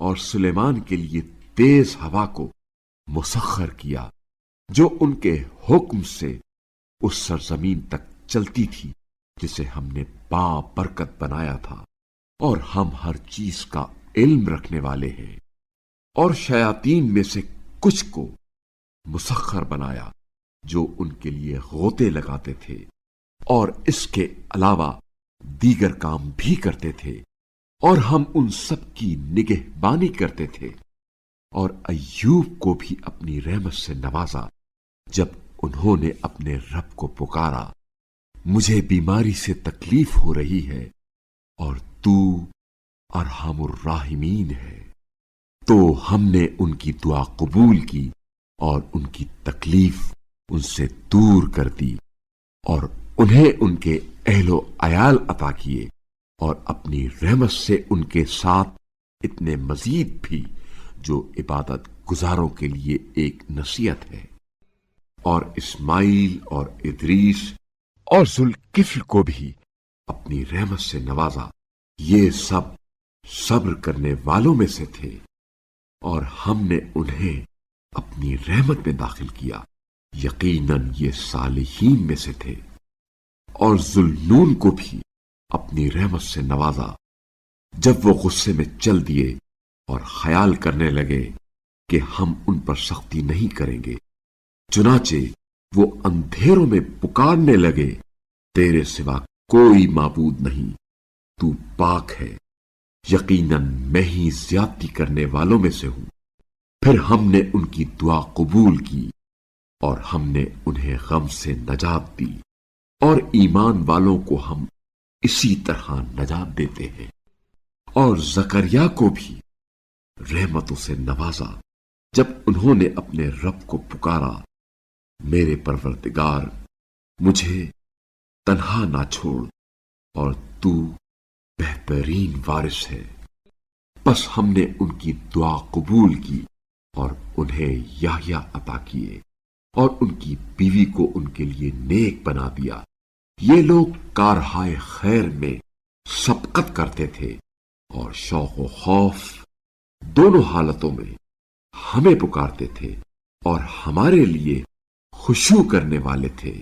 اور سلیمان کے لیے تیز ہوا کو مسخر کیا جو ان کے حکم سے اس سرزمین تک چلتی تھی جسے ہم نے با برکت بنایا تھا، اور ہم ہر چیز کا علم رکھنے والے ہیں۔ اور شیاطین میں سے کچھ کو مسخر بنایا جو ان کے لیے غوطے لگاتے تھے اور اس کے علاوہ دیگر کام بھی کرتے تھے، اور ہم ان سب کی نگہبانی کرتے تھے۔ اور ایوب کو بھی اپنی رحمت سے نوازا جب انہوں نے اپنے رب کو پکارا، مجھے بیماری سے تکلیف ہو رہی ہے اور تو ارحم الراحمین ہے، تو ہم نے ان کی دعا قبول کی اور ان کی تکلیف ان سے دور کر دی، اور انہیں ان کے اہل و عیال عطا کیے، اور اپنی رحمت سے ان کے ساتھ اتنے مزید بھی جو عبادت گزاروں کے لیے ایک نصیحت ہے۔ اور اسماعیل اور ادریس اور ذوالکفل کو بھی اپنی رحمت سے نوازا، یہ سب صبر کرنے والوں میں سے تھے، اور ہم نے انہیں اپنی رحمت میں داخل کیا، یقیناً یہ صالحین میں سے تھے۔ اور ذوالنون کو بھی اپنی رحمت سے نوازا جب وہ غصے میں چل دیے اور خیال کرنے لگے کہ ہم ان پر سختی نہیں کریں گے، چنانچہ وہ اندھیروں میں پکارنے لگے، تیرے سوا کوئی معبود نہیں، تو پاک ہے، یقیناً میں ہی زیادتی کرنے والوں میں سے ہوں۔ پھر ہم نے ان کی دعا قبول کی اور ہم نے انہیں غم سے نجات دی، اور ایمان والوں کو ہم اسی طرح نجات دیتے ہیں۔ اور زکریا کو بھی رحمتوں سے نوازا جب انہوں نے اپنے رب کو پکارا، میرے پروردگار مجھے تنہا نہ چھوڑ، اور تو بہترین وارث ہے۔ پس ہم نے ان کی دعا قبول کی اور انہیں یحییٰ عطا کیے، اور ان کی بیوی کو ان کے لیے نیک بنا دیا۔ یہ لوگ کارہائے خیر میں سبقت کرتے تھے اور شوق و خوف دونوں حالتوں میں ہمیں پکارتے تھے، اور ہمارے لیے خشوع کرنے والے تھے۔